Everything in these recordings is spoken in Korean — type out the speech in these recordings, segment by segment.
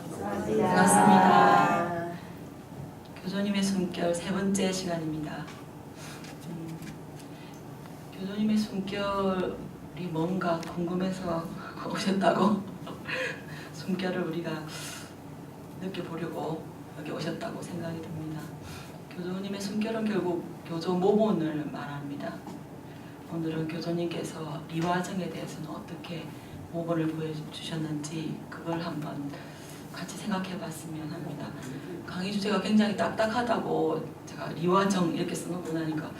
반갑습니다. 교조님의 숨결 세 번째 시간입니다. 교조님의 숨결이 뭔가 궁금해서 오셨다고 숨결을 우리가 느껴보려고 여기 오셨다고 생각이 듭니다. 교조님의 숨결은 결국 교조 모본을 말합니다. 오늘은 교조님께서 리화정에 대해서는 어떻게 모본을 보여주셨는지 그걸 한번 같이 생각해 봤으면 합니다. 강의 주제가 굉장히 딱딱하다고 제가 리화정 이렇게 써놓고 나니까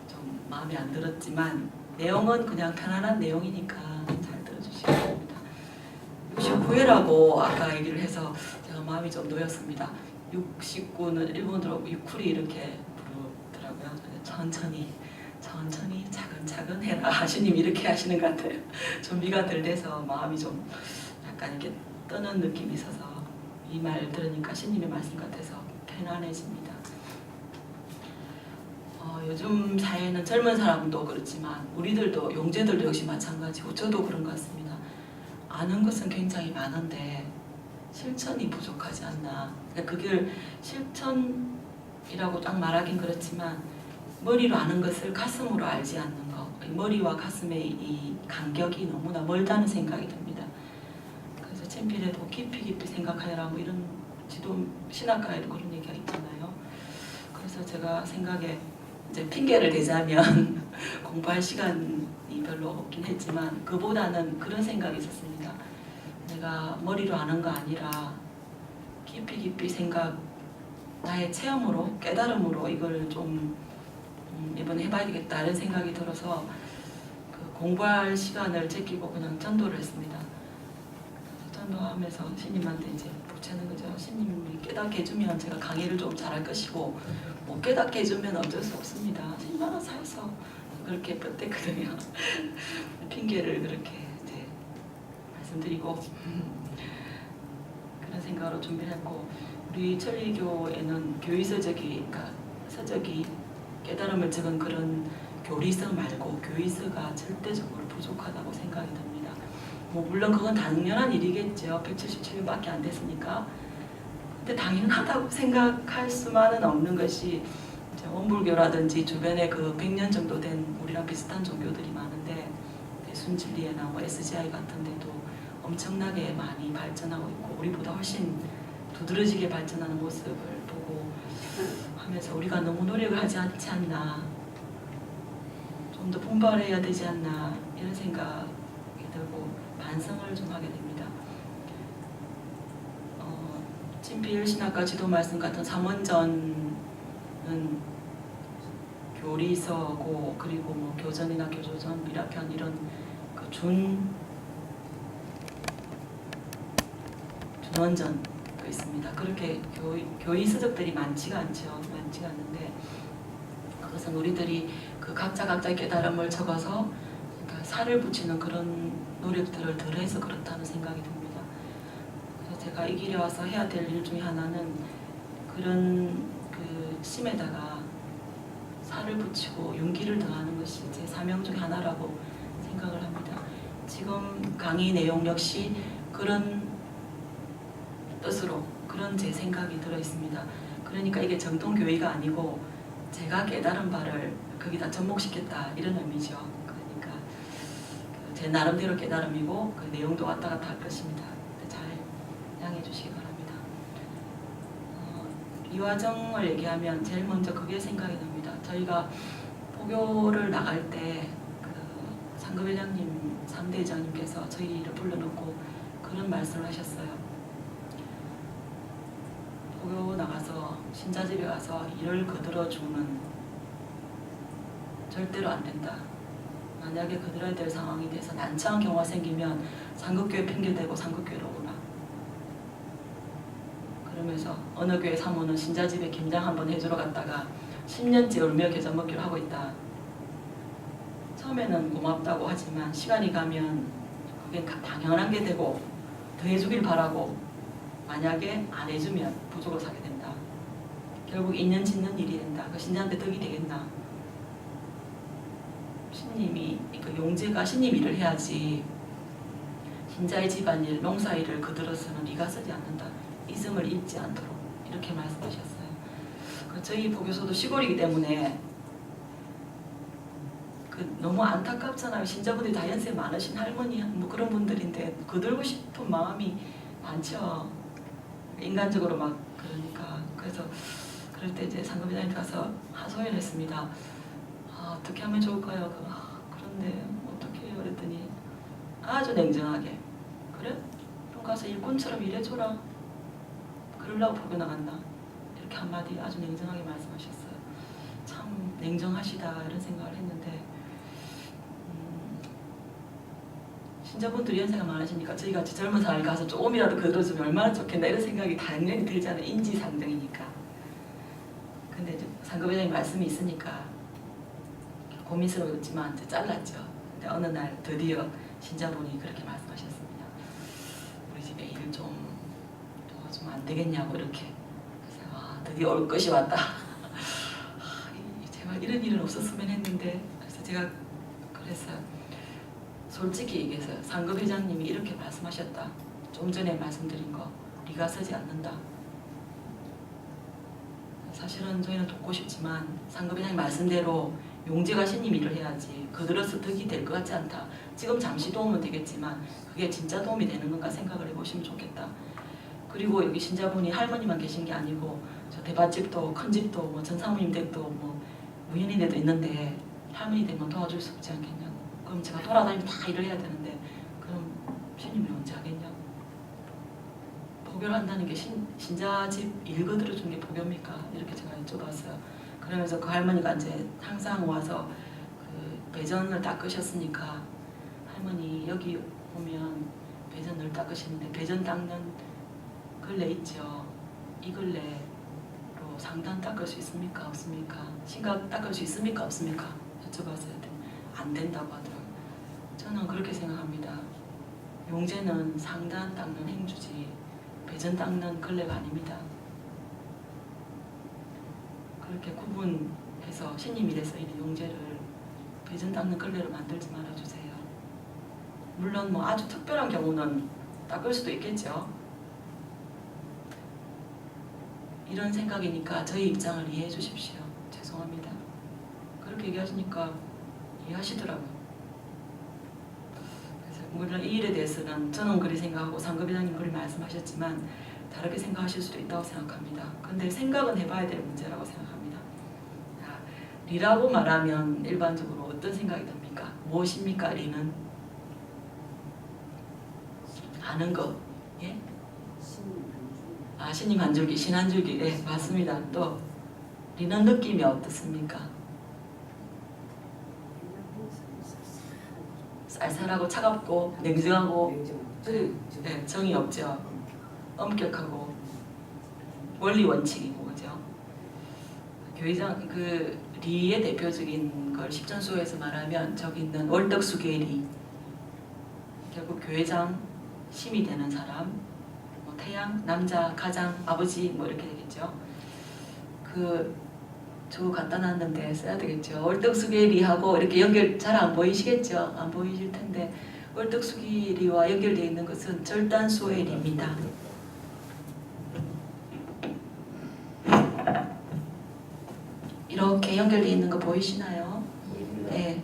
좀 마음에 안 들었지만 내용은 그냥 편안한 내용이니까 잘 들어주시기 바랍니다. 69회라고 아까 얘기를 해서 제가 마음이 좀 놓였습니다. 69는 일본어로 유쿠리 이렇게 부르더라고요. 천천히 차근차근 해라 하시님 이렇게 하시는 것 같아요. 준비가 덜 돼서 마음이 좀 약간 이렇게 떠는 느낌이 있어서 이 말 들으니까 신님의 말씀 같아서 편안해집니다. 요즘 사회는 젊은 사람도 그렇지만 우리들도 용재들도 역시 마찬가지고 저도 그런 것 같습니다. 아는 것은 굉장히 많은데 실천이 부족하지 않나. 그걸 실천이라고 딱 말하긴 그렇지만 머리로 아는 것을 가슴으로 알지 않는 것, 머리와 가슴의 이 간격이 너무나 멀다는 생각이 듭니다. 그래서 챔피에도 깊이 생각하여라 뭐 이런 지도 신학가에도 그런 얘기가 있잖아요. 그래서 제가 생각에 이제 핑계를 대자면 공부할 시간이 별로 없긴 했지만 그보다는 그런 생각이 있었습니다. 내가 머리로 아는 거 아니라 깊이 생각, 나의 체험으로 깨달음으로 이걸 좀 이번에 해봐야 되겠다 이런 생각이 들어서 그 공부할 시간을 제끼고 그냥 전도를 했습니다. 전도하면서 신님한테 이제 보채는 거죠. 신님이 깨닫게 해주면 제가 강의를 좀 잘할 것이고 못 깨닫게 해주면 어쩔 수 없습니다. 신님 알아서 해서 그렇게 뻗댔거든요. 핑계를 그렇게 이제 말씀드리고 그런 생각으로 준비를 했고 우리 천리교에는 교의서적이 그러니까 서적이 깨달음을 적은 그런 교리서 말고 교의서가 절대적으로 부족하다고 생각이 듭니다. 뭐 물론 그건 당연한 일이겠죠. 177년밖에 안 됐으니까. 근데 당연하다고 생각할 수만은 없는 것이 원불교라든지 주변에 그 100년 정도 된 우리랑 비슷한 종교들이 많은데 순진리에나 뭐 SGI 같은 데도 엄청나게 많이 발전하고 있고 우리보다 훨씬 두드러지게 발전하는 모습을 보고 하면서 우리가 너무 노력을 하지 않지 않나, 좀 더 분발해야 되지 않나 이런 생각이 들고 반성을 좀 하게 됩니다. 친필신학과 지도 말씀 같은 삼원전은 교리서고 그리고 뭐 교전이나 교조전, 미라편 이런 그 준원전도 있습니다. 그렇게 교의 서적들이 많지가 않는데 그것은 우리들이 그 각자의 깨달음을 적어서 그러니까 살을 붙이는 그런 노력들을 덜 해서 그렇다는 생각이 듭니다. 그래서 제가 이 길에 와서 해야 될 일 중에 하나는 그런 그 심에다가 살을 붙이고 용기를 더하는 것이 제 사명 중 하나라고 생각을 합니다. 지금 강의 내용 역시 그런 뜻으로 그런 제 생각이 들어 있습니다. 그러니까 이게 정통교의가 아니고 제가 깨달은 바를 거기다 접목시켰다 이런 의미죠. 그러니까 제 나름대로 깨달음이고 그 내용도 왔다 갔다 할 것입니다. 잘 양해해 주시기 바랍니다. 리화정을 얘기하면 제일 먼저 그게 생각이 납니다. 저희가 포교를 나갈 때 그 상급회장님, 3대 회장님께서 저희를 불러놓고 그런 말씀을 하셨어요. 포교 나가서 신자집에 가서 일을 거들어주는 절대로 안 된다. 만약에 거들어야 될 상황이 돼서 난처한 경우가 생기면 상급교회 핑계대고 상급교회로 오라. 그러면서 어느 교회 사모는 신자집에 김장 한번 해주러 갔다가 10년째 울며 겨자 먹기를 하고 있다. 처음에는 고맙다고 하지만 시간이 가면 그게 당연한 게 되고 더 해주길 바라고 만약에 안 해주면 부족을 사게 된다. 결국 인연 짓는 일이 된다. 그 신자한테 덕이 되겠나. 신님이 그 용제가 신님 일을 해야지 신자의 집안일, 농사일을 그들어서는 네가 쓰지 않는다. 이승을 잊지 않도록 이렇게 말씀하셨어요. 저희 보교소도 시골이기 때문에 너무 안타깝잖아요. 신자분들이 다 연세 많으신 할머니 뭐 그런 분들인데 거들고 싶은 마음이 많죠. 인간적으로 막 그러니까. 그래서 그럴 때 이제 상급이장님 가서 하소연을 했습니다. 어떻게 하면 좋을까요? 그런데 어떻게 해요? 그랬더니 아주 냉정하게 그래? 그럼 가서 일꾼처럼 일해줘라. 그러려고 보고 나간다. 이렇게 한마디 아주 냉정하게 말씀하셨어요. 참 냉정하시다 이런 생각을 했는데 신자분들이 연세가 많으시니까 저희 같이 젊은 사람이 가서 조금이라도 거들어주면 얼마나 좋겠나 이런 생각이 당연히 들잖아요. 인지상정이니까. 근데 이제 상급회장님 말씀이 있으니까 고민스러웠지만 이제 잘랐죠. 근데 어느 날 드디어 신자분이 그렇게 말씀하셨습니다. 우리 집에 일 좀 도와주면 안 되겠냐고 이렇게. 그래서 드디어 올 것이 왔다. 제발 이런 일은 없었으면 했는데 그래서 제가 그랬어요. 솔직히 얘기해서 상급 회장님이 이렇게 말씀하셨다. 좀 전에 말씀드린 거 네가 쓰지 않는다. 사실은 저희는 돕고 싶지만 상급 회장님 말씀대로 용제가 신임 일을 해야지 그들어서 득이 될 것 같지 않다. 지금 잠시 도움은 되겠지만 그게 진짜 도움이 되는 건가 생각을 해보시면 좋겠다. 그리고 여기 신자분이 할머니만 계신 게 아니고 저 대밭집도 큰 집도 뭐 전사모님 댁도 뭐 무현인 데도 있는데 할머니 댁만 도와줄 수 없지 않겠냐고. 그럼 제가 돌아다니면 다 일을 해야 되는데 그럼 신임이 언제 하겠냐고. 보교를 한다는 게 신자 집 일 거들어주는 게 보교입니까? 이렇게 제가 여쭤봤어요. 그러면서 그 할머니가 이제 항상 와서 그 배전을 닦으셨으니까 할머니 여기 오면 배전을 닦으시는데 배전 닦는 걸레 있죠. 이 걸레로 상단 닦을 수 있습니까? 없습니까? 신각 닦을 수 있습니까? 없습니까? 여쭤봤어요. 안 된다고 하더라고요. 저는 그렇게 생각합니다. 용제는 상단 닦는 행주지 배전 닦는 걸레가 아닙니다. 그렇게 구분해서 신임일에서 이 용제를 배전 닦는 걸레로 만들지 말아주세요. 물론 뭐 아주 특별한 경우는 닦을 수도 있겠죠. 이런 생각이니까 저희 입장을 이해해 주십시오. 죄송합니다. 그렇게 얘기하시니까 이해하시더라고요. 그래서 물론 이 일에 대해서는 저는 그리 생각하고 상급회장님 그리 말씀하셨지만 다르게 생각하실 수도 있다고 생각합니다. 근데 생각은 해봐야 될 문제라고 생각합니다. 리라고 말하면 일반적으로 어떤 생각이 듭니까? 무엇입니까? 리는? 아는 것. 예? 신임 한 줄기, 신 한 줄기. 네, 맞습니다. 또 리는 느낌이 어떻습니까? 쌀쌀하고 차갑고 냉정하고 네, 정이 없죠. 엄격하고 원리 원칙이고 그죠. 교회장 그 리의 대표적인 걸 십전수호에서 말하면 저기 있는 월덕수계의 리. 결국 교회장 심이 되는 사람, 뭐 태양, 남자, 가장, 아버지 뭐 이렇게 되겠죠. 저 갖다 놨는데 써야 되겠죠. 월덕수계의 리하고 이렇게 연결 잘 안 보이시겠죠? 안 보이실 텐데 월덕수계의 리와 연결되어 있는 것은 절단수호의 리입니다. 이렇게 연결되어 있는 거 보이시나요? 네.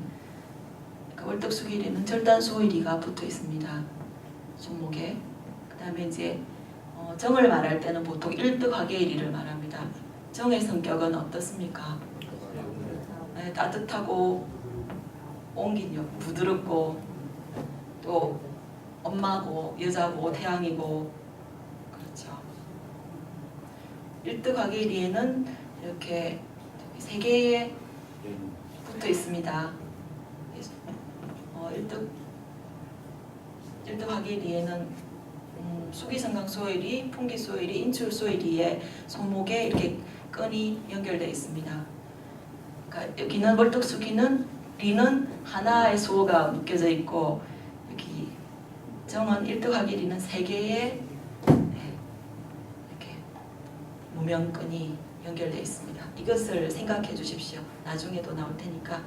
월덕수계리는 절단수호의 리가 붙어 있습니다. 손목에. 그 다음에 이제 정을 말할 때는 보통 일득하게의 리를 말합니다. 정의 성격은 어떻습니까? 네, 따뜻하고 옹긴요, 부드럽고 또 엄마고 여자고 태양이고 그렇죠. 일득하게의 리에는 이렇게 세 개에 붙어 있습니다. 일득하게의 리에는 수기성강수호의 리, 풍기수호의 리, 인출수호의 리에 손목에 이렇게 끈이 연결되어 있습니다. 그러니까 여기는 월덕수기는 리는 하나의 수호가 묶여져 있고 여기 정은 일득하게의 리는 세 개의 이렇게 무명끈이 연결되어 있습니다. 이것을 생각해 주십시오. 나중에도 나올 테니까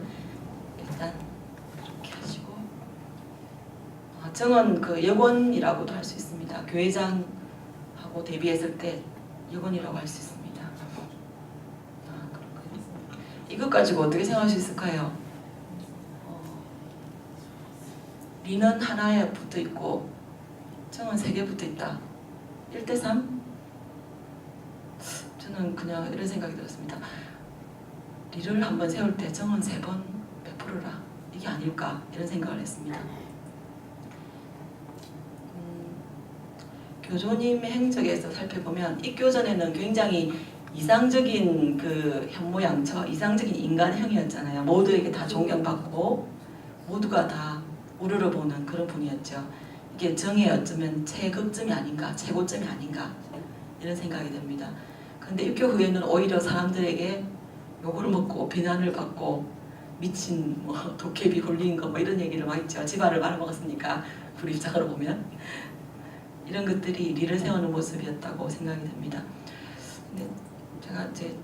일단 이렇게 하시고 정은 그 여권이라고도 할 수 있습니다. 교회장하고 대비했을 때 여권이라고 할 수 있습니다. 그렇군요. 이것 가지고 어떻게 생각할 수 있을까요? 리는 하나에 붙어 있고 정은 3개 붙어 있다. 1대3? 저는 그냥 이런 생각이 들었습니다. 리를 한번 세울 때 정은 3번 베풀어라. 이게 아닐까 이런 생각을 했습니다. 교조님의 행적에서 살펴보면 입교전에는 굉장히 이상적인 그 현모양처, 이상적인 인간형이었잖아요. 모두에게 다 존경받고 모두가 다 우러러보는 그런 분이었죠. 이게 정의 어쩌면 최극점이 아닌가, 최고점이 아닌가 이런 생각이 듭니다. 근데 입교 후에는 오히려 사람들에게 욕을 먹고 비난을 받고 미친 뭐 도깨비 홀린 거 뭐 이런 얘기를 막 했죠. 집안을 말아먹었으니까 우리 입장으로 보면 이런 것들이 리를 세우는 모습이었다고 생각이 됩니다. 근데 제가 이제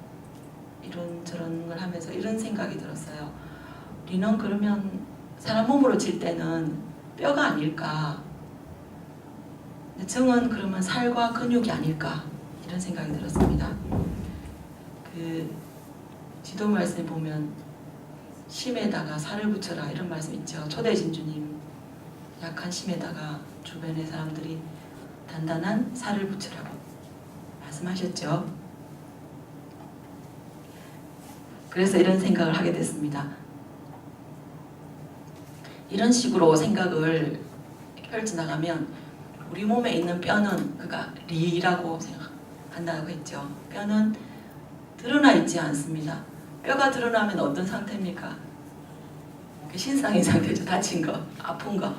이런저런 걸 하면서 이런 생각이 들었어요. 리는 그러면 사람 몸으로 칠 때는 뼈가 아닐까? 근데 정은 그러면 살과 근육이 아닐까? 이런 생각이 들었습니다. 그 지도 말씀에 보면 심에다가 살을 붙여라 이런 말씀 있죠. 초대 진주님 약한 심에다가 주변의 사람들이 단단한 살을 붙이라고 말씀하셨죠. 그래서 이런 생각을 하게 됐습니다. 이런 식으로 생각을 펼쳐나가면 우리 몸에 있는 뼈는 그가 리라고 생각한다고 했죠. 뼈는 드러나 있지 않습니다. 뼈가 드러나면 어떤 상태입니까? 신상인 상태죠. 다친 거, 아픈 거.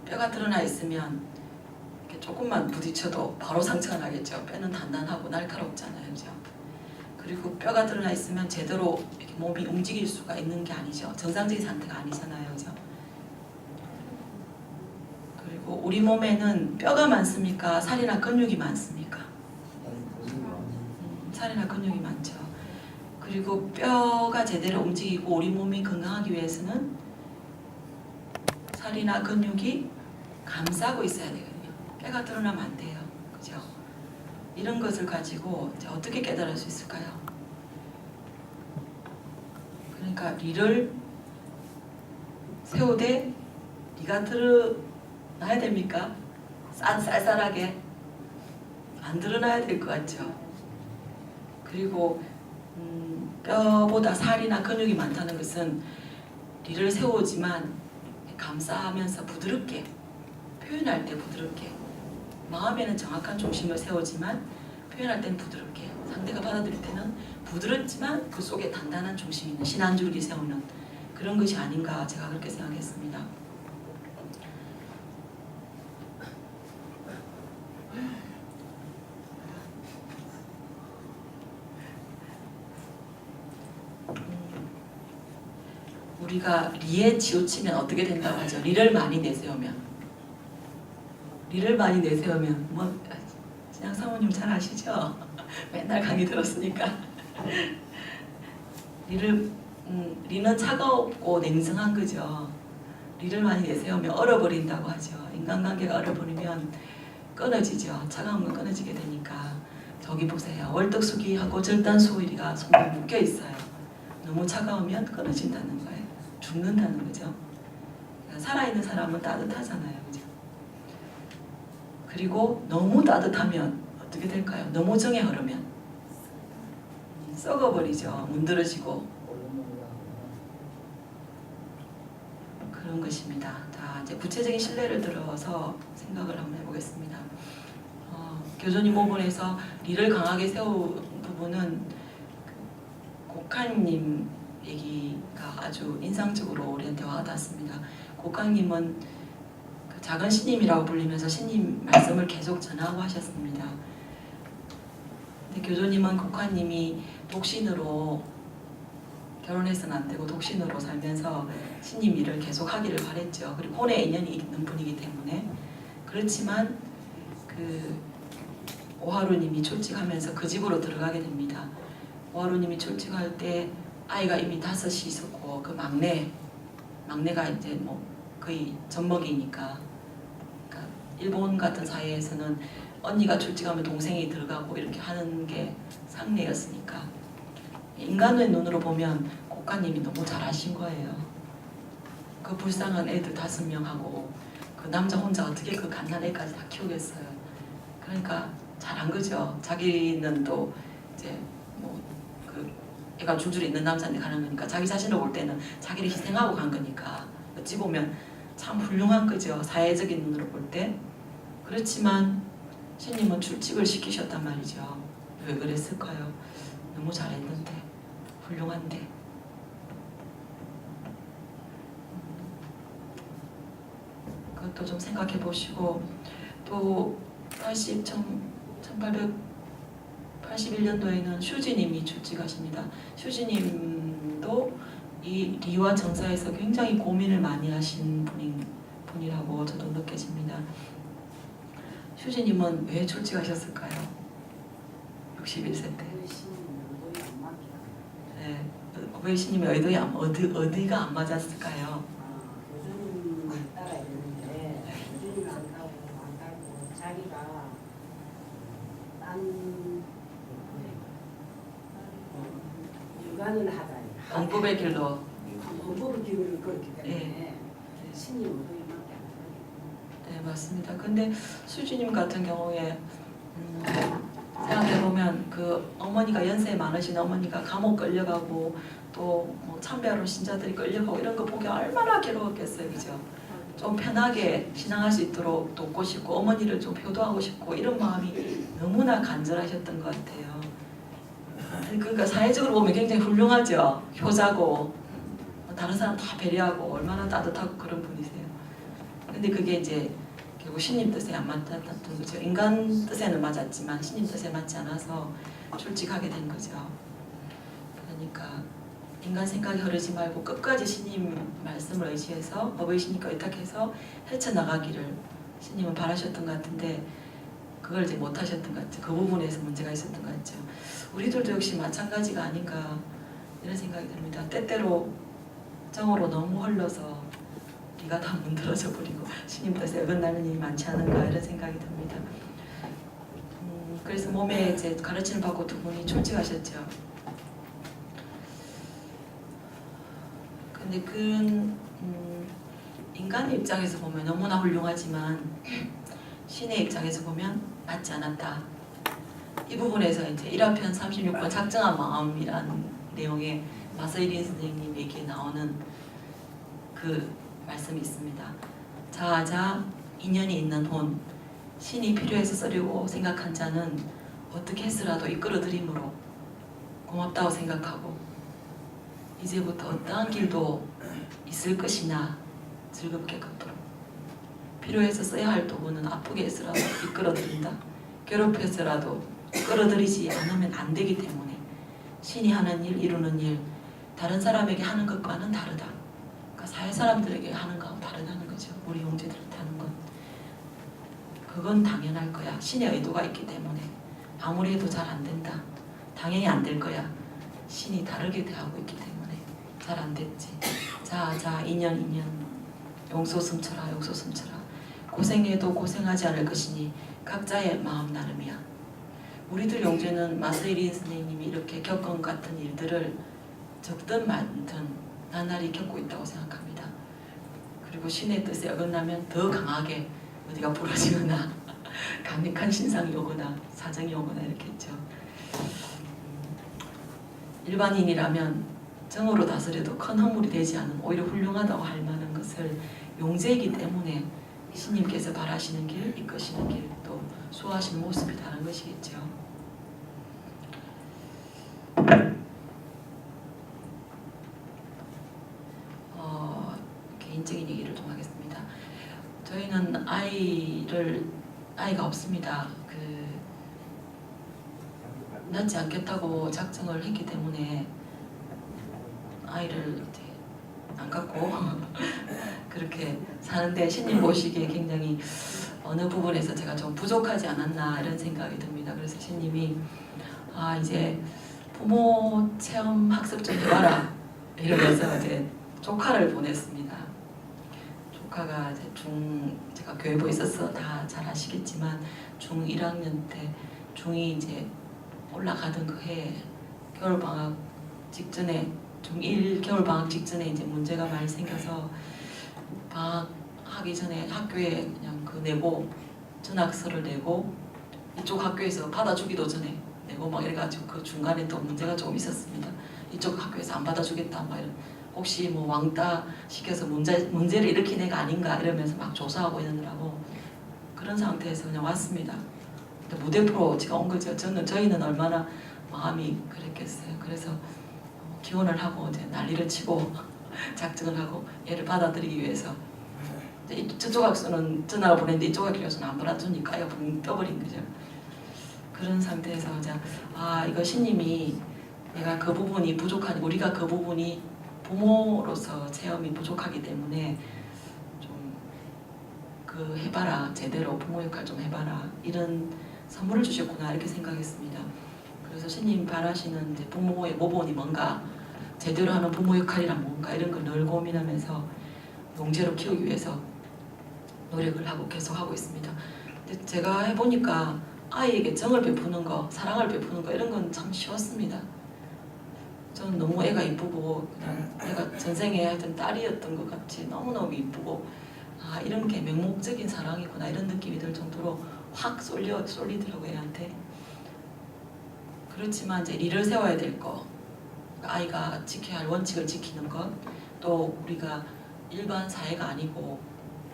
뼈가 드러나 있으면 이렇게 조금만 부딪혀도 바로 상처가 나겠죠. 뼈는 단단하고 날카롭잖아요. 그죠? 그리고 뼈가 드러나 있으면 제대로 이렇게 몸이 움직일 수가 있는 게 아니죠. 정상적인 상태가 아니잖아요. 그죠? 그리고 우리 몸에는 뼈가 많습니까? 살이나 근육이 많습니까? 살이나 근육이 많죠. 그리고 뼈가 제대로 움직이고 우리 몸이 건강하기 위해서는 살이나 근육이 감싸고 있어야 되거든요. 뼈가 드러나면 안 돼요. 그죠? 이런 것을 가지고 이제 어떻게 깨달을 수 있을까요? 그러니까 리를 세우되 리가 드러나야 됩니까? 쌀쌀하게 안 드러나야 될 것 같죠. 그리고 뼈보다 살이나 근육이 많다는 것은 리를 세우지만 감싸면서 부드럽게 표현할 때 부드럽게 마음에는 정확한 중심을 세우지만 표현할 때는 부드럽게 상대가 받아들일 때는 부드럽지만 그 속에 단단한 중심이 있는 신한줄기 세우는 그런 것이 아닌가 제가 그렇게 생각했습니다. 우리가 리에 치우치면 어떻게 된다고 하죠? 리를 많이 내세우면 뭐 그냥 사모님 잘 아시죠? 맨날 강의 들었으니까 리는 차가웠고 냉정한 거죠. 리를 많이 내세우면 얼어버린다고 하죠. 인간관계가 얼어버리면 끊어지죠. 차가운 건 끊어지게 되니까 저기 보세요. 월떡수기하고 절단수일이가 손에 묶여 있어요. 너무 차가우면 끊어진다는 거예요. 죽는다는 거죠. 살아있는 사람은 따뜻하잖아요. 그죠? 그리고 너무 따뜻하면 어떻게 될까요? 너무 정에 흐르면 썩어버리죠. 문드러지고 그런 것입니다. 자, 이제 구체적인 신뢰를 들어서 생각을 한번 해보겠습니다. 교조님 모본에서 리를 강하게 세운 부분은 곡한님 얘기가 아주 인상적으로 우리한테 와닿았습니다. 곡한님은 그 작은 신님이라고 불리면서 신님 말씀을 계속 전하고 하셨습니다. 근데 교조님은 곡한님이 독신으로 결혼해서는 안 되고 독신으로 살면서 신님 일을 계속 하기를 바랬죠. 그리고 혼의 인연이 있는 분이기 때문에 그렇지만 그 오하루님이 출직하면서 그 집으로 들어가게 됩니다. 오하루님이 출직할 때 아이가 이미 5이 있었고 그 막내가 이제 뭐 거의 젖먹이니까, 그러니까 일본 같은 사회에서는 언니가 출직하면 동생이 들어가고 이렇게 하는 게 상례였으니까 인간의 눈으로 보면 국가님이 너무 잘하신 거예요. 그 불쌍한 애들 5명하고 그 남자 혼자 어떻게 그 갓난 애까지 다 키우겠어요. 그러니까 잘한 거죠. 자기는 또 이제 뭐 그 애가 줄줄이 있는 남자한테 가는 거니까 자기 자신을 볼 때는 자기를 희생하고 간 거니까 어찌 보면 참 훌륭한 거죠. 사회적인 눈으로 볼 때. 그렇지만 신님은 출직을 시키셨단 말이죠. 왜 그랬을까요? 너무 잘했는데, 훌륭한데. 그것도 좀 생각해 보시고, 또 1881년도에는 슈지님이 출직하십니다. 슈지님도 이 리와 정사에서 굉장히 고민을 많이 하신 분이라고 저도 느껴집니다. 슈지님은 왜 출직하셨을까요? 61세 때. 네, 왜 신님의 의도에 어디가 안 맞았을까요? 교주님을 따라야 되는데 교주님을 안 따고 자기가 딴 육안을 하다니 공법의 길로. 공법의 길을 그렇기 때문에 네. 신님 의도에밖에 안 네, 맞습니다. 근데 수지님 같은 경우에 생각해보면 그 어머니가 연세 많으신 어머니가 감옥 끌려가고 또뭐 참배하러 신자들이 끌려가고 이런 거 보기 얼마나 괴로웠겠어요. 그죠? 좀 편하게 신앙할 수 있도록 돕고 싶고 어머니를 좀 효도하고 싶고 이런 마음이 너무나 간절하셨던 것 같아요. 그러니까 사회적으로 보면 굉장히 훌륭하죠. 효자고 다른 사람 다 배려하고 얼마나 따뜻하고 그런 분이세요. 근데 그게 이제 결국 신님 뜻에 안 맞았던 거죠. 인간 뜻에는 맞았지만 신님 뜻에 맞지 않아서 출직하게 된 거죠. 그러니까 인간 생각이 흐르지 말고 끝까지 신님 말씀을 의지해서 법의 신님께 의탁해서 헤쳐나가기를 신님은 바라셨던 것 같은데 그걸 이제 못하셨던 것 같죠. 그 부분에서 문제가 있었던 것 같죠. 우리들도 역시 마찬가지가 아닌가 이런 생각이 듭니다. 때때로 정으로 너무 흘러서 리가 다 문드러져 버리고 신님 뜻에 어긋나는 일이 많지 않은가 이런 생각이 듭니다. 그래서 몸에 이제 가르침을 받고 두 분이 출직하셨죠. 근데 인간의 입장에서 보면 너무나 훌륭하지만 신의 입장에서 보면 맞지 않았다. 이 부분에서 이제 1화편 36번 작정한 마음이라는 내용의 마서이린 선생님에게 나오는 그 말씀이 있습니다. 자자 인연이 있는 혼 신이 필요해서 쓰려고 생각한 자는 어떻게 해서라도 이끌어들임으로 고맙다고 생각하고 이제부터 어떠한 길도 있을 것이나 즐겁게 걷도록 필요해서 써야 할 도구는 아프게 해서라도 이끌어들인다. 괴롭혀서라도 이끌어들이지 않으면 안 되기 때문에 신이 하는 일, 이루는 일 다른 사람에게 하는 것과는 다르다. 그러니까 사회 사람들에게 하는 거하고 다르다는 거죠. 우리 형제들한테 하는 건. 그건 당연할 거야. 신의 의도가 있기 때문에 아무리 해도 잘 안 된다. 당연히 안 될 거야. 신이 다르게 대하고 있기 때문에 잘 안 됐지. 자 인연 용서 숨쳐라 용서 숨쳐라. 고생해도 고생하지 않을 것이니 각자의 마음 나름이야. 우리들 영재는 마서이린 선생님이 이렇게 겪은 같은 일들을 적든 많든 나날이 겪고 있다고 생각합니다. 그리고 신의 뜻에 어긋나면 더 강하게 어디가 부러지거나 강력한 신상이 오거나 사정이 오거나 이렇게 했죠. 일반인이라면 정으로 다스려도 큰 허물이 되지 않은 오히려 훌륭하다고 할 만한 것을 용제이기 때문에 신님께서 바라시는 길, 이끄시는 길, 또 수호하시는 모습이 다른 것이겠죠. 개인적인 얘기를 좀 하겠습니다. 저희는 아이가 없습니다. 낳지 않겠다고 작정을 했기 때문에 아이를 이제 안 갖고 그렇게 사는데 신님 보시기에 굉장히 어느 부분에서 제가 좀 부족하지 않았나 이런 생각이 듭니다. 그래서 신님이 이제 부모 체험 학습 좀 해봐라 이러면서 이제 조카를 보냈습니다. 조카가 이제 제가 교회부에 있어서 다 잘 아시겠지만 중 1학년 때 중2 이제 올라가던 그 해에 겨울방학 직전에 중1 겨울방학 직전에 이제 문제가 많이 생겨서 방학하기 전에 학교에 그냥 내고 전학서를 내고 이쪽 학교에서 받아주기도 전에 내고 막 이래가지고 그 중간에 또 문제가 조금 있었습니다. 이쪽 학교에서 안 받아주겠다 막 이런 혹시 뭐 왕따 시켜서 문제를 일으킨 애가 아닌가 이러면서 막 조사하고 있느라고 그런 상태에서 그냥 왔습니다. 근데 무대프로 제가 온 거죠. 저희는 얼마나 마음이 그랬겠어요. 그래서 기원을 하고 이제 난리를 치고 작정을 하고 얘를 받아들이기 위해서 저쪽 학교는 전화를 보냈는데 이쪽 학교에서는 안 받아주니까 애가 붕 떠버린 거죠. 그런 상태에서 이제 이거 신님이 내가 그 부분이 부족하니 우리가 그 부분이 부모로서 체험이 부족하기 때문에 좀 해봐라 제대로 부모 역할 좀 해봐라 이런 선물을 주셨구나 이렇게 생각했습니다. 그래서 신님 바라시는 이제 부모의 모본이 뭔가 제대로 하는 부모 역할이란 뭔가 이런 걸 늘 고민하면서 용재로 키우기 위해서 노력을 하고 계속 하고 있습니다. 근데 제가 해보니까 아이에게 정을 베푸는 거, 사랑을 베푸는 거 이런 건 참 쉬웠습니다. 저는 너무 애가 이쁘고 그냥 애가 전생에 하여튼 딸이었던 것 같이 너무너무 이쁘고 이런 게 맹목적인 사랑이구나 이런 느낌이 들 정도로 확 쏠리더라고요 애한테. 그렇지만 이제 리를 세워야 될 거, 아이가 지켜야 할 원칙을 지키는 것, 또 우리가 일반 사회가 아니고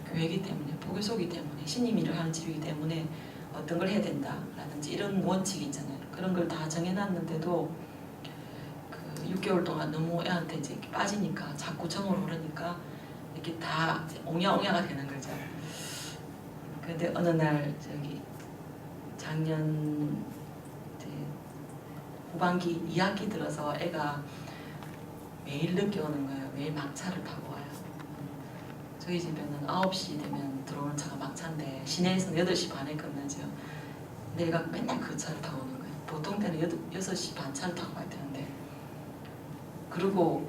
교회이기 때문에 포교소이기 때문에 신임 일을 하는 집이기 때문에 어떤 걸 해야 된다라든지 이런 원칙이 있잖아요. 그런 걸 다 정해놨는데도 6개월 동안 너무 애한테 이제 이렇게 빠지니까 자꾸 정을 오르니까 이렇게 다 옹야옹야가 되는 거죠. 근데 어느 날 작년 이제 후반기 2학기 들어서 애가 매일 늦게 오는 거예요. 매일 막차를 타고 와요. 저희 집에는 9시 되면 들어오는 차가 막차인데 시내에서는 8시 반에 끝나죠. 근데 애가 맨날 그 차를 타고 오는 거예요. 보통 때는 6시 반 차를 타고 가야 되는데 그리고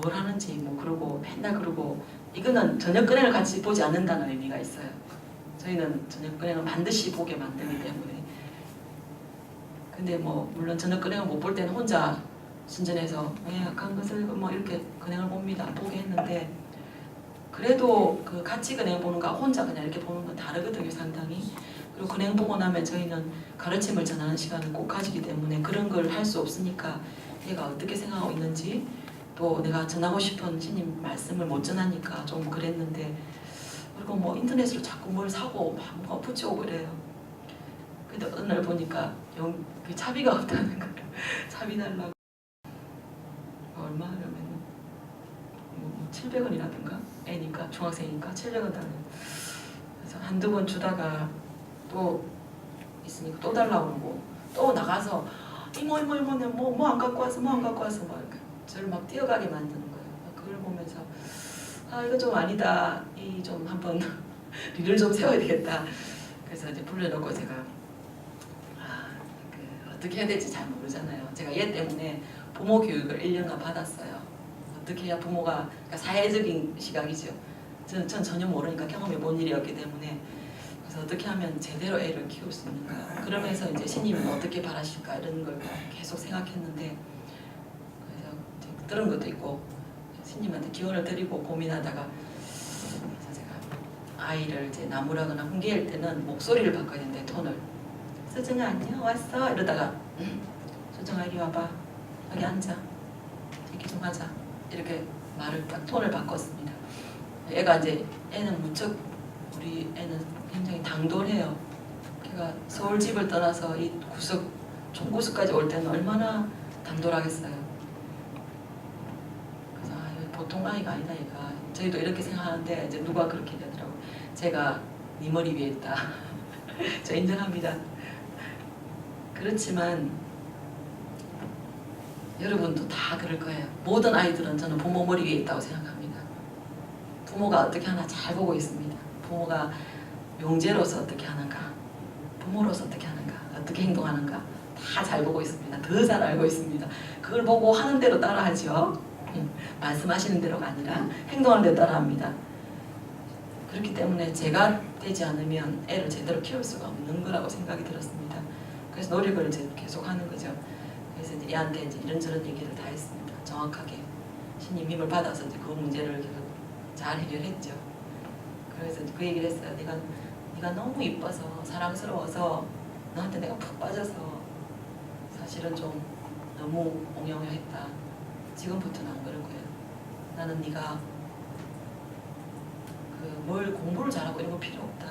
뭘 하는지 그러고 맨날 그러고 이거는 저녁 근행을 같이 보지 않는다는 의미가 있어요. 저희는 저녁 근행을 반드시 보게 만들기 때문에. 근데 물론 저녁 근행을 못 볼 때는 혼자 신전에서 약한 것을 이렇게 근행을 봅니다. 보게 했는데 그래도 그 같이 근행 보는 거 혼자 그냥 이렇게 보는 건 다르거든요 상당히. 그리고 근행 보고 나면 저희는 가르침을 전하는 시간을 꼭 가지기 때문에 그런 걸 할 수 없으니까 얘가 어떻게 생각하고 있는지 또 내가 전하고 싶은 신님 말씀을 못 전하니까 좀 그랬는데 그리고 인터넷으로 자꾸 뭘 사고 뭔가 붙여오고 이래요. 근데 어느 날 보니까 그 차비가 없다는 거예요. 차비 달라고. 얼마 하려면 700원이라든가 애니까 중학생이니까 700원 달래요. 그래서 한두 번 주다가 또 있으니까 또 달라고 그러고 또 나가서 이모 내가 뭐 안 갖고 왔어 막 이렇게 저를 막 뛰어가게 만드는 거예요. 그걸 보면서 이거 좀 아니다. 이 좀 한번 리를 좀 세워야 되겠다. 그래서 이제 불러놓고 제가 어떻게 해야 될지 잘 모르잖아요. 제가 얘 때문에 부모 교육을 1년간 받았어요. 어떻게 해야 부모가 그러니까 사회적인 시각이죠. 전 전혀 모르니까 경험해 본 일이었기 때문에 그래서 어떻게 하면 제대로 애를 키울 수 있는가. 그러면서 이제 신님은 어떻게 바라실까 이런 걸 계속 생각했는데 그래서 들은 것도 있고 신님한테 기원을 드리고 고민하다가 그래서 제가 아이를 이제 나무라거나 훈계할 때는 목소리를 바꿔야 되는데 톤을 수정아 안녕 왔어 이러다가 수정아 이리 와봐 여기 앉아 얘기 좀 하자 이렇게 말을 딱 톤을 바꿨습니다. 애가 이제 애는 무척 우리 애는 굉장히 당돌해요. 걔가 서울 집을 떠나서 이 총구석까지 올 때는 얼마나 당돌하겠어요. 그래서 보통 아이가 아니다 얘가. 저희도 이렇게 생각하는데 이제 누가 그렇게 되더라고. 제가 네 머리 위에 있다. 저 인정합니다. 그렇지만 여러분도 다 그럴 거예요. 모든 아이들은 저는 부모 머리 위에 있다고 생각합니다. 부모가 어떻게 하나 잘 보고 있습니다. 부모가 용재로서 어떻게 하는가, 부모로서 어떻게 하는가, 어떻게 행동하는가 다 잘 보고 있습니다. 더 잘 알고 있습니다. 그걸 보고 하는 대로 따라하죠. 말씀하시는 대로가 아니라 행동하는 대로 따라합니다. 그렇기 때문에 제가 되지 않으면 애를 제대로 키울 수가 없는 거라고 생각이 들었습니다. 그래서 노력을 이제 계속 하는 거죠. 그래서 이제 애한테 이제 이런저런 얘기를 다 했습니다. 정확하게 신님 힘을 받아서 이제 그 문제를 계속 잘 해결했죠. 그래서 그 얘기를 했어요. 네가 너무 이뻐서 사랑스러워서 너한테 내가 푹 빠져서 사실은 좀 너무 옹영했다. 지금부터는 안 그럴 거야. 나는 네가 뭘 공부를 잘하고 이런 거 필요 없다.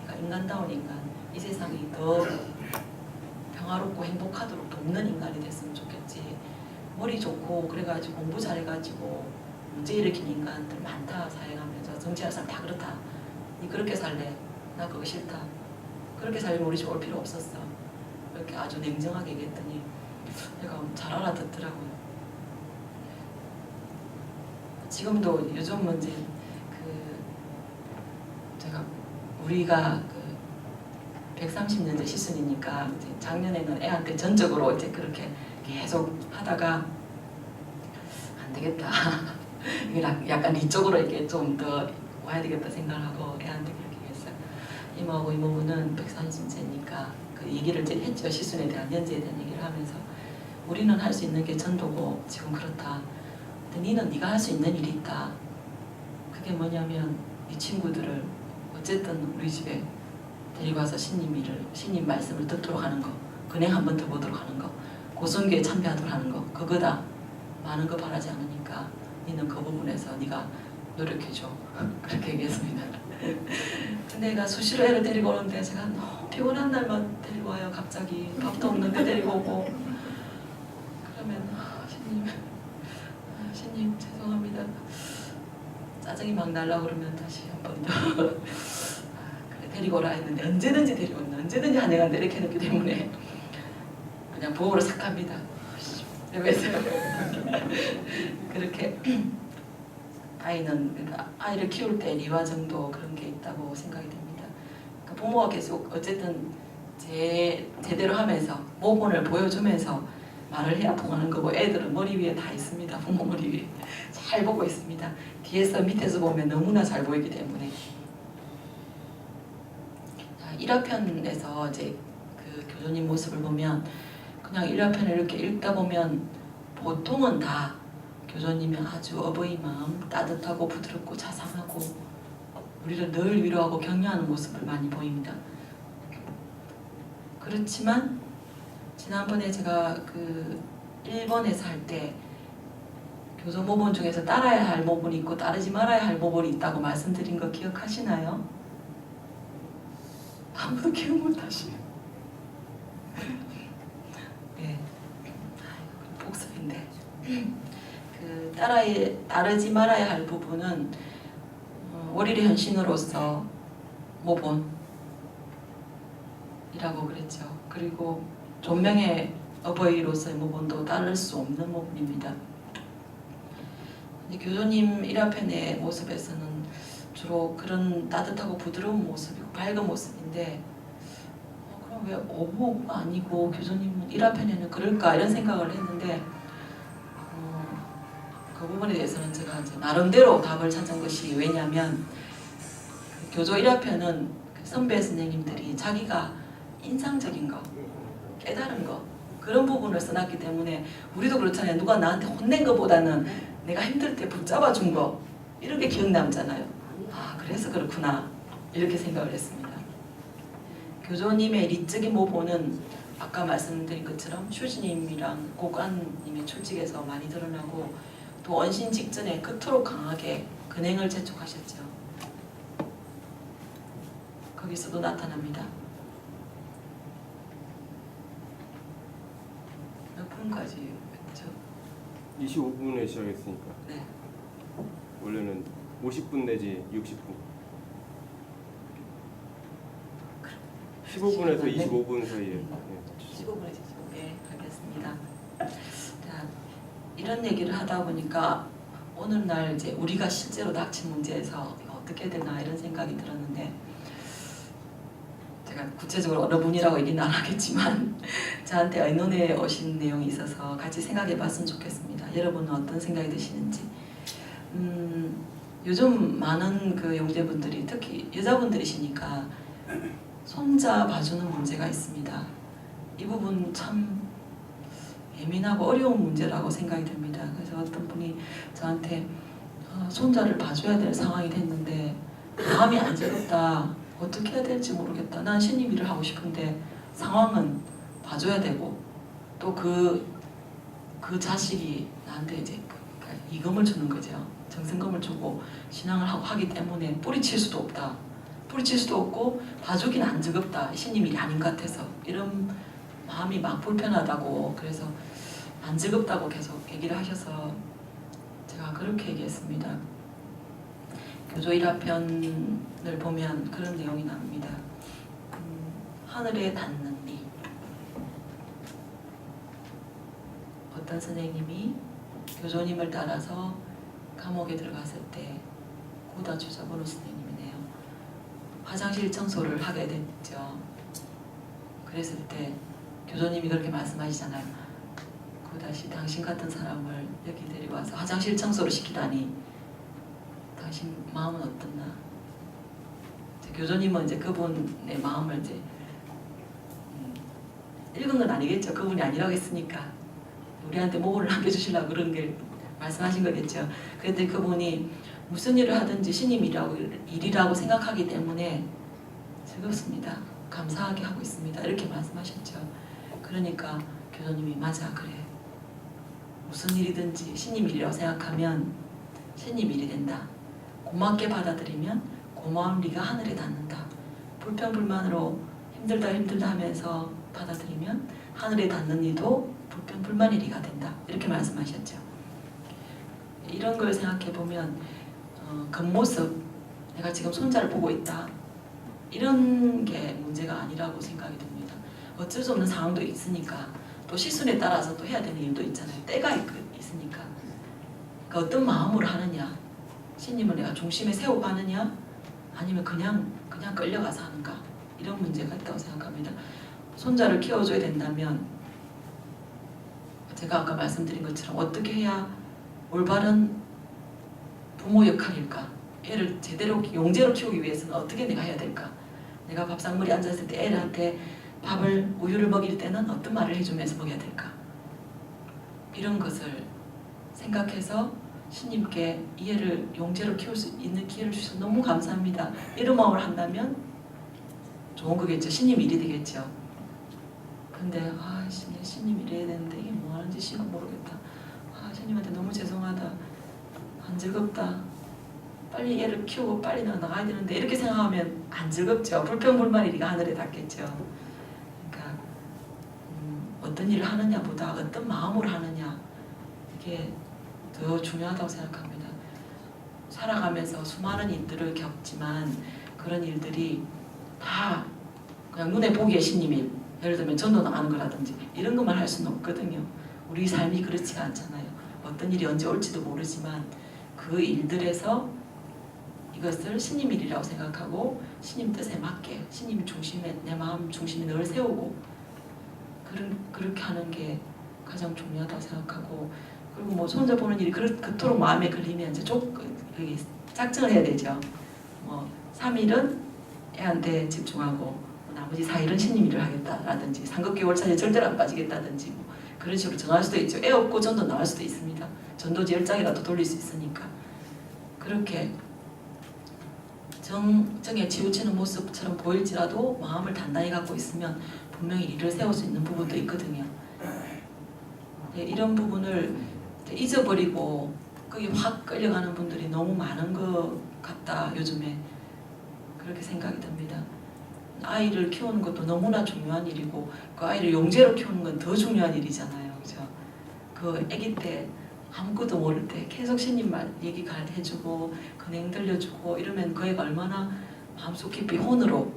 네가 인간다운 인간, 이 세상이 더 평화롭고 행복하도록 돕는 인간이 됐으면 좋겠지. 머리 좋고 그래가지고 공부 잘해가지고 문제 일으킨 인간들 많다. 사회가면서 정치하는 사람 다 그렇다. 니 그렇게 살래? 나 그거 싫다. 그렇게 살면 우리 좋을 필요 없었어. 이렇게 아주 냉정하게 얘기했더니 내가 잘 알아듣더라고요. 지금도 요즘은 이제 제가 우리가 130년째 시순이니까 이제 작년에는 애한테 전적으로 이제 그렇게 계속 하다가 안 되겠다. 약간 이쪽으로 이렇게 좀 더 와야 되겠다 생각하고 애한테 그렇게 했어요. 이모하고 이모부는 130년째니까 그 얘기를 이제 했죠. 시순에 대한 연재에 대한 얘기를 하면서 우리는 할 수 있는 게 전도고 지금 그렇다. 근데 니는 네가 할 수 있는 일이 있다. 그게 뭐냐면 이 친구들을 어쨌든 우리 집에 데리고 와서 신님 말씀을 듣도록 하는 거, 근행 한 번 더 보도록 하는 거, 고성교에 참배하도록 하는 거, 그거다. 많은 거 바라지 않으니까 니는 그 부분에서 네가 노력해줘. 그렇게 얘기했습니다. 근데 내가 수시로 애를 데리고 오는데 제가 너무 피곤한 날만 데리고 와요. 갑자기 밥도 없는데 데리고 오고 그러면 신님 죄송합니다. 짜증이 막 날라 그러면 다시 한 번 더 그래 데리고 오라 했는데 언제든지 데리고 온다. 언제든지 한 애가 이렇게 해놓기 때문에 그냥 보호를 싹 합니다. 그래서 그렇게 아이를 키울 때 리화 정도 그런 게 있다고 생각이 됩니다. 그러니까 부모가 계속 어쨌든 제대로 하면서 모본을 보여주면서 말을 해야 통하는 거고 애들은 머리 위에 다 있습니다. 부모 머리 위에 잘 보고 있습니다. 뒤에서 밑에서 보면 너무나 잘 보이기 때문에. 자, 1화편에서 이제 그 교주님 모습을 보면 그냥 1화편을 이렇게 읽다 보면 보통은 다 교주님이 아주 어버이 마음 따뜻하고 부드럽고 자상하고 우리를 늘 위로하고 격려하는 모습을 많이 보입니다. 그렇지만 지난번에 제가 그 일본에서 할 때 교조 모본 중에서 따라야 할 모본이 있고 따르지 말아야 할 모본이 있다고 말씀드린 거 기억하시나요? 아무도 기억 못하시네. 네, 복습인데 그 따르지 말아야 할 부분은 월일의 현신으로서 모본이라고 그랬죠. 그리고 존명의 어버이로서의 모본도 따를 수 없는 모본입니다. 교주님 1화편의 모습에서는 주로 그런 따뜻하고 부드러운 모습이고 밝은 모습인데 그럼 왜 어부가 아니고 교주님 1화편에는 그럴까 이런 생각을 했는데 그 부분에 대해서는 제가 이제 나름대로 답을 찾은 것이 왜냐하면 그 교조 1화편은 선배 선생님들이 자기가 인상적인 거 깨달은 거 그런 부분을 써놨기 때문에 우리도 그렇잖아요. 누가 나한테 혼낸 것보다는 내가 힘들 때 붙잡아 준 거 이렇게 기억 남잖아요. 아 그래서 그렇구나 이렇게 생각을 했습니다. 교조님의 리적인 모본은 아까 말씀드린 것처럼 휴지님이랑 고관님의 출직에서 많이 드러나고 또 원신 직전에 그토록 강하게 근행을 재촉하셨죠. 거기서도 나타납니다. 몇 분까지 했죠? 25분에 시작했으니까 네. 원래는 50분 내지 60분 15분에서 25분 사이에 15분에 되죠. 네, 알겠습니다. 자, 이런 얘기를 하다 보니까 오늘날 이제 우리가 실제로 닥친 문제에서 어떻게 되나 이런 생각이 들었는데 제가 제가 구체적으로 어느 분이라고 얘기는 안 하겠지만 저한테 의논해 오신 내용이 있어서 같이 생각해 봤으면 좋겠습니다. 여러분은 어떤 생각이 드시는지. 요즘 많은 그 용제분들이 특히 여자분들이시니까 손자 봐주는 문제가 있습니다. 이 부분 참 예민하고 어려운 문제라고 생각이 듭니다. 그래서 어떤 분이 저한테 손자를 봐줘야 될 상황이 됐는데 마음이 안 즐겁다. 어떻게 해야 될지 모르겠다. 난 신임 일을 하고 싶은데 상황은 봐줘야 되고 또 그 자식이 나한테 이제 이금을 주는 거죠. 정성금을 주고 신앙을 하기 때문에 뿌리칠 수도 없다. 뿌리칠 수도 없고 봐주긴 안 즐겁다. 신임 일이 아닌 것 같아서 이런 마음이 막 불편하다고 그래서 안 즐겁다고 계속 얘기를 하셔서 제가 그렇게 얘기했습니다. 교조 1화편을 보면 그런 내용이 나옵니다. 하늘에 닿는 이 어떤 선생님이 교조님을 따라서 감옥에 들어갔을 때 고다 주자번호 선생님이네요. 화장실 청소를 하게 됐죠. 그랬을 때 교조님이 그렇게 말씀하시잖아요. 고다시 당신 같은 사람을 여기 데려와서 화장실 청소를 시키다니 당신 마음은 어떻나? 교조님은 이제 그분의 마음을 이제 읽은 건 아니겠죠. 그분이 아니라고 했으니까 우리한테 모호를 남겨주시려고 그런 게 말씀하신 거겠죠. 그런데 그분이 무슨 일을 하든지 신임 일이라고 생각하기 때문에 즐겁습니다. 감사하게 하고 있습니다. 이렇게 말씀하셨죠. 그러니까 교조님이 맞아 그래. 무슨 일이든지 신임 일이라고 생각하면 신임 일이 된다. 고맙게 받아들이면 고마운 리가 하늘에 닿는다. 불평불만으로 힘들다 하면서 받아들이면 하늘에 닿는 이도 불평불만의 리가 된다. 이렇게 말씀하셨죠. 이런 걸 생각해 보면 겉모습 내가 지금 손자를 보고 있다. 이런 게 문제가 아니라고 생각이 듭니다. 어쩔 수 없는 상황도 있으니까 또 시순에 따라서 또 해야 되는 일도 있잖아요. 때가 있으니까. 그러니까 어떤 마음으로 하느냐. 신님을 내가 중심에 세우고 하느냐 아니면 그냥 끌려가서 하는가. 이런 문제가 있다고 생각합니다. 손자를 키워줘야 된다면 제가 아까 말씀드린 것처럼 어떻게 해야 올바른 부모 역할일까? 애를 제대로 용제로 키우기 위해서는 어떻게 내가 해야 될까? 내가 밥상머리에 앉았을 때 애한테 밥을 우유를 먹일 때는 어떤 말을 해주면서 먹여야 될까? 이런 것을 생각해서 신님께 이 애를 용제로 키울 수 있는 기회를 주셔서 너무 감사합니다. 이런 마음을 한다면 좋은 거겠죠. 신님 일이 되겠죠. 근데 신님 일해야 되는데 이게 뭐 하는 짓인가 모르겠다. 신님한테 너무 죄송하다. 안 즐겁다. 빨리 얘를 키우고 빨리 나가야 되는데 이렇게 생각하면 안 즐겁죠. 불평불만이 리가 하늘에 닿겠죠. 그러니까 어떤 일을 하느냐보다 어떤 마음으로 하느냐 이게 더 중요하다고 생각합니다. 살아가면서 수많은 일들을 겪지만 그런 일들이 다 그냥 눈에 보기에 신님 일, 예를 들면 전도 나가는 거라든지 이런 것만 할 수는 없거든요. 우리 삶이 그렇지가 않잖아요. 어떤 일이 언제 올지도 모르지만 그 일들에서 이것을 신님 일이라고 생각하고 신님 뜻에 맞게 신님 중심에 내 마음 중심에 늘 세우고 그렇게 하는 게 가장 중요하다고 생각하고 그리고 뭐 손자 보는 일이 그토록 마음에 걸리면 이제 짝정을 해야 되죠. 3일은 애한테 집중하고 나머지 4일은 신님 일을 하겠다라든지 상급기 월차에 절대로 안 빠지겠다든지 그런 식으로 정할 수도 있죠. 애 없고 전도 나갈 수도 있습니다. 전도지 10장이라도 돌릴 수 있으니까 그렇게 정에 치우치는 모습처럼 보일지라도 마음을 단단히 갖고 있으면 분명히 일을 세울 수 있는 부분도 있거든요. 이런 부분을 잊어버리고 거기 확 끌려가는 분들이 너무 많은 것 같다 요즘에 그렇게 생각이 듭니다. 아이를 키우는 것도 너무나 중요한 일이고 그 아이를 용제로 키우는 건 더 중요한 일이잖아요. 그죠? 그 아기 때 아무것도 모를 때 계속 신님 말 얘기 해주고 근행 들려주고 이러면 그 애가 얼마나 마음속 깊이 혼으로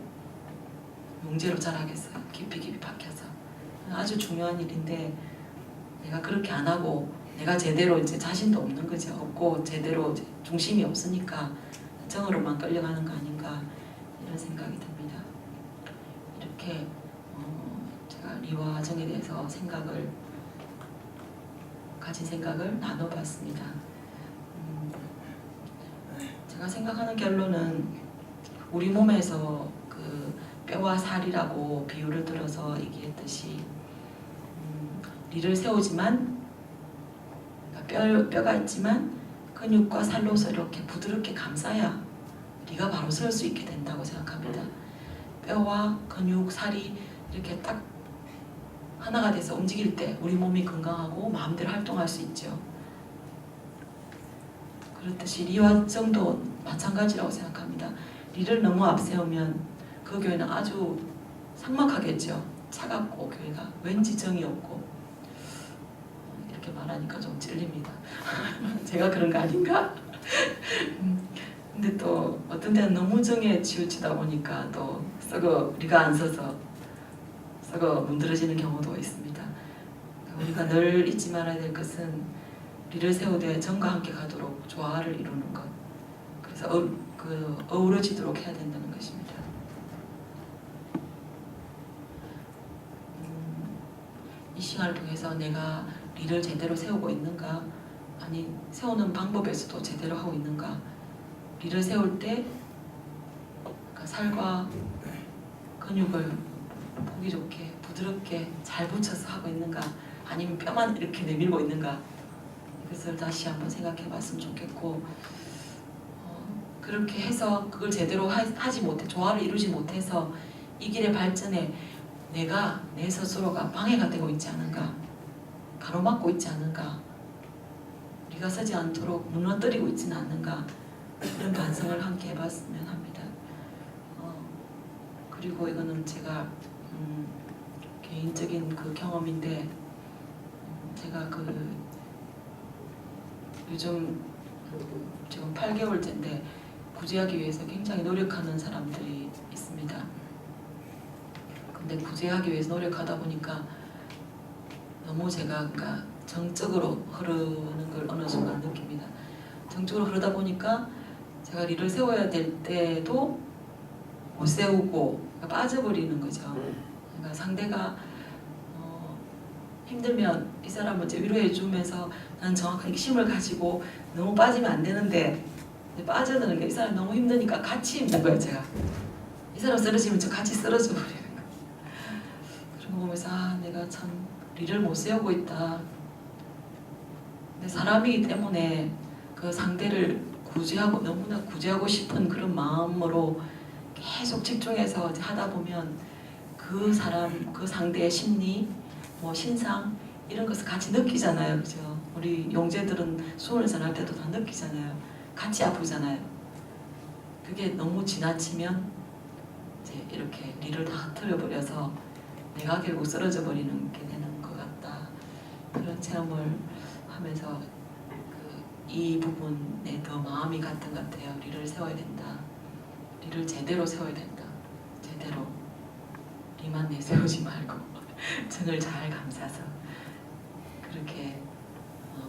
용제로 자라겠어요. 깊이 박혀서 아주 중요한 일인데 내가 그렇게 안 하고 내가 제대로 이제 자신도 없는 거죠. 없고 제대로 이제 중심이 없으니까 정으로만 끌려가는 거 아닌가 이런 생각이 듭니다. 이렇게 제가 리화정에 대해서 가진 생각을 나눠봤습니다. 제가 생각하는 결론은 우리 몸에서 그 뼈와 살이라고 비유를 들어서 얘기했듯이 리를 세우지만 뼈가 있지만 근육과 살로서 이렇게 부드럽게 감싸야 리가 바로 설 수 있게 된다고 생각합니다. 뼈와 근육, 살이 이렇게 딱 하나가 돼서 움직일 때 우리 몸이 건강하고 마음대로 활동할 수 있죠. 그렇듯이 리화정도 마찬가지라고 생각합니다. 리를 너무 앞세우면 그 교회는 아주 삭막하겠죠. 차갑고 교회가 왠지 정이 없고 이렇게 말하니까 좀 찔립니다. 제가 그런 거 아닌가? 근데 또 어떤 때는 너무 정에 치우치다 보니까 또 썩어 리가 안 서서 썩어 문드러지는 경우도 있습니다. 우리가 늘 잊지 말아야 될 것은 리를 세우되 정과 함께 가도록 조화를 이루는 것. 그래서 어우러지도록 해야 된다는 것입니다. 이 시간을 통해서 내가 리를 제대로 세우고 있는가, 아니 세우는 방법에서도 제대로 하고 있는가, 리를 세울 때 살과 근육을 보기 좋게 부드럽게 잘 붙여서 하고 있는가, 아니면 뼈만 이렇게 내밀고 있는가, 이것을 다시 한번 생각해 봤으면 좋겠고, 그렇게 해서 그걸 제대로 하지 못해, 조화를 이루지 못해서 이 길의 발전에 내 스스로가 방해가 되고 있지 않은가, 가로막고 있지 않은가, 리가 서지 않도록 무너뜨리고 있지는 않는가, 그런 반성을 함께 해봤으면 합니다. 그리고 이거는 제가 개인적인 그 경험인데, 제가 요즘 지금 8개월째인데 구제하기 위해서 굉장히 노력하는 사람들이 있습니다. 근데 구제하기 위해서 노력하다 보니까 너무 제가 정적으로 흐르는 걸 어느 순간 느낍니다. 정적으로 흐르다 보니까 제가 리를 세워야 될 때도 못 세우고 빠져버리는 거죠. 그러니까 상대가 힘들면 이 사람 먼저 위로해 주면서 난 정확한 힘을 가지고 너무 빠지면 안 되는데 빠져드는 게 이 사람 너무 힘드니까 같이 힘든 거예요. 제가 이 사람 쓰러지면 저 같이 쓰러져 버리는 거예요. 그런 거 보면서 내가 참 리를 못 세우고 있다. 근데 사람이기 때문에 그 상대를 너무나 구제하고 싶은 그런 마음으로 계속 집중해서 하다 보면 그 사람, 그 상대의 심리, 신상 이런 것을 같이 느끼잖아요. 그죠? 우리 용재들은 수원을 전할 때도 다 느끼잖아요. 같이 아프잖아요. 그게 너무 지나치면 이제 이렇게 리를 다 흐트려버려서 내가 결국 쓰러져 버리는 게 되는 것 같다. 그런 체험을 하면서 이 부분에 더 마음이 갔던 것 같아요. 리를 세워야 된다. 리를 제대로 세워야 된다. 제대로. 리만 내세우지 말고 정을 잘 감싸서 그렇게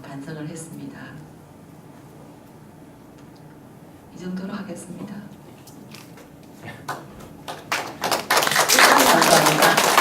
반성을 했습니다. 이 정도로 하겠습니다. 감사합니다.